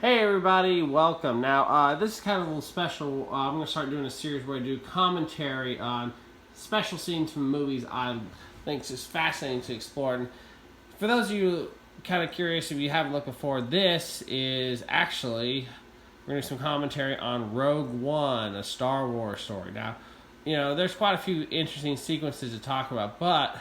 Hey everybody, welcome. Now, this is kind of a little special. I'm going to start doing a series where I do commentary on special scenes from movies I think is fascinating to explore. And for those of you kind of curious, if you haven't looked before, this is actually, we're going to do some commentary on Rogue One, a Star Wars story. Now, there's quite a few interesting sequences to talk about, but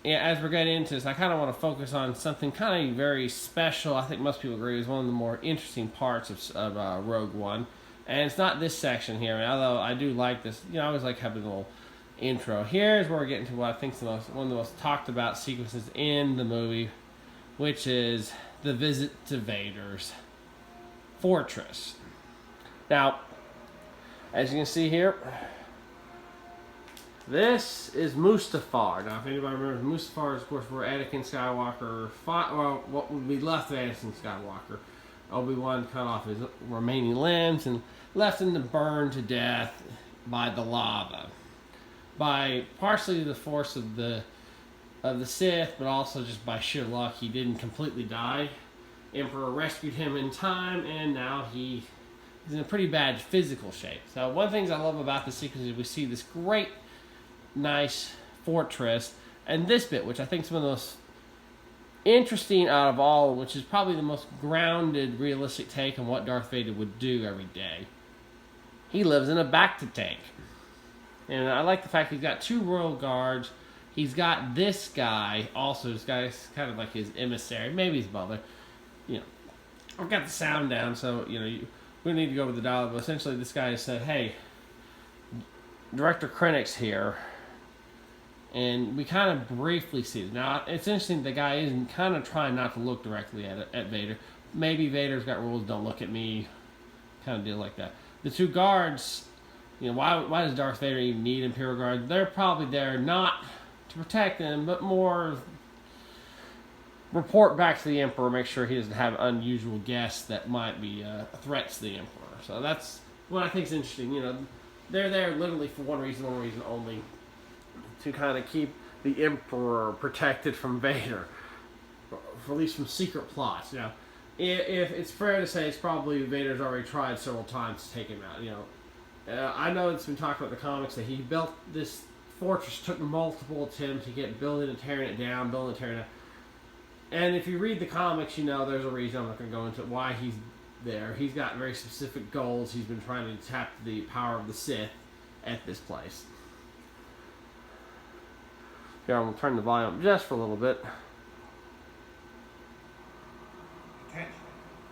as we're getting into this, I kind of want to focus on something kind of very special. I think most people agree is one of the more interesting parts of Rogue One. And it's not this section here, although I do like this. I always like having a little intro. Here's where we're getting to what I think is one of the most talked about sequences in the movie, which is the visit to Vader's fortress. Now, as you can see here, this is Mustafar. Now, if anybody remembers, Mustafar is, of course, where Anakin Skywalker fought, well, what would be left of Anakin Skywalker. Obi-Wan cut off his remaining limbs and left him to burn to death by the lava. By partially the force of the Sith, but also just by sheer luck, he didn't completely die. Emperor rescued him in time, and now he's in a pretty bad physical shape. So one of the things I love about the sequence is we see this great nice fortress, and this bit, which I think is one of the most interesting out of all, which is probably the most grounded, realistic take on what Darth Vader would do every day. He lives in a bacta tank, and I like the fact he's got two royal guards. He's got this guy also. This guy's kind of like his emissary, maybe his mother. I've got the sound down, so we don't need to go over the dialogue. But essentially, this guy said, "Hey, Director Krennic's here." And we kind of briefly see it. Now, it's interesting the guy isn't kind of trying not to look directly at Vader. Maybe Vader's got rules, don't look at me, kind of deal like that. The two guards, why does Darth Vader even need Imperial Guards? They're probably there not to protect them, but more report back to the Emperor, make sure he doesn't have unusual guests that might be threats to the Emperor. So that's what I think is interesting. They're there literally for one reason only, to kind of keep the Emperor protected from Vader, for at least from secret plots. If it's fair to say, it's probably Vader's already tried several times to take him out. I know it's been talked about in the comics that he built this fortress, took multiple attempts to get building and tearing it down, and if you read the comics, there's a reason. I'm not going to go into why he's there. He's got very specific goals. He's been trying to tap the power of the Sith at this place. Here, I'm going to turn the volume up just for a little bit. Attention.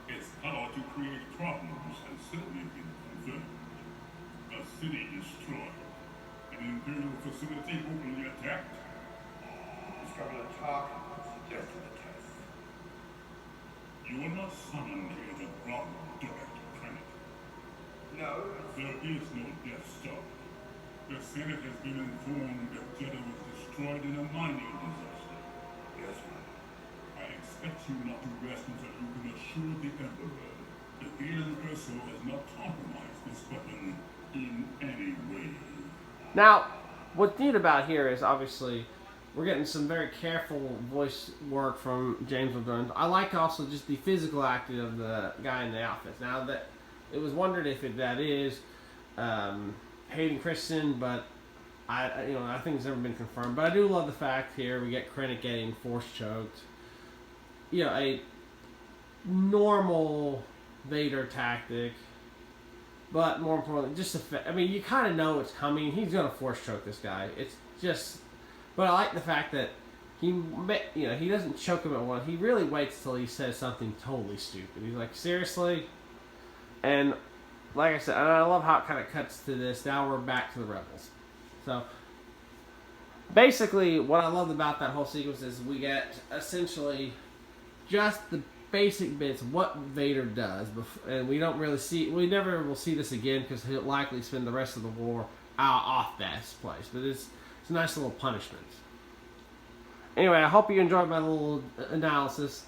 Its power to create problems has suddenly been confirmed. A city destroyed. An Imperial facility openly attacked. Discover the talk suggested the test. You were not summoned here to problem Director Krennic. No, There is no Death Star. The Senate has been informed that Jeddah was destroyed in a mining disaster. yes, ma'am. I expect you not to rest until you can assure the Emperor that Galen Erso has not compromised this weapon in any way. Now, what's neat about here is obviously we're getting some very careful voice work from James Earl Jones. I like also just the physical acting of the guy in the outfits. Now, that it was wondered if that is Hayden Christensen, but I think it's never been confirmed. But I do love the fact here we get Krennic getting force choked. A normal Vader tactic, but more importantly, just you kind of know it's coming. He's gonna force choke this guy. It's just, but I like the fact that he doesn't choke him at once. He really waits till he says something totally stupid. He's like, seriously, and like I said, and I love how it kind of cuts to this. Now we're back to the Rebels. So, basically, what I love about that whole sequence is we get essentially just the basic bits of what Vader does, and we never will see this again because he'll likely spend the rest of the war off that place. But it's a nice little punishment. Anyway, I hope you enjoyed my little analysis.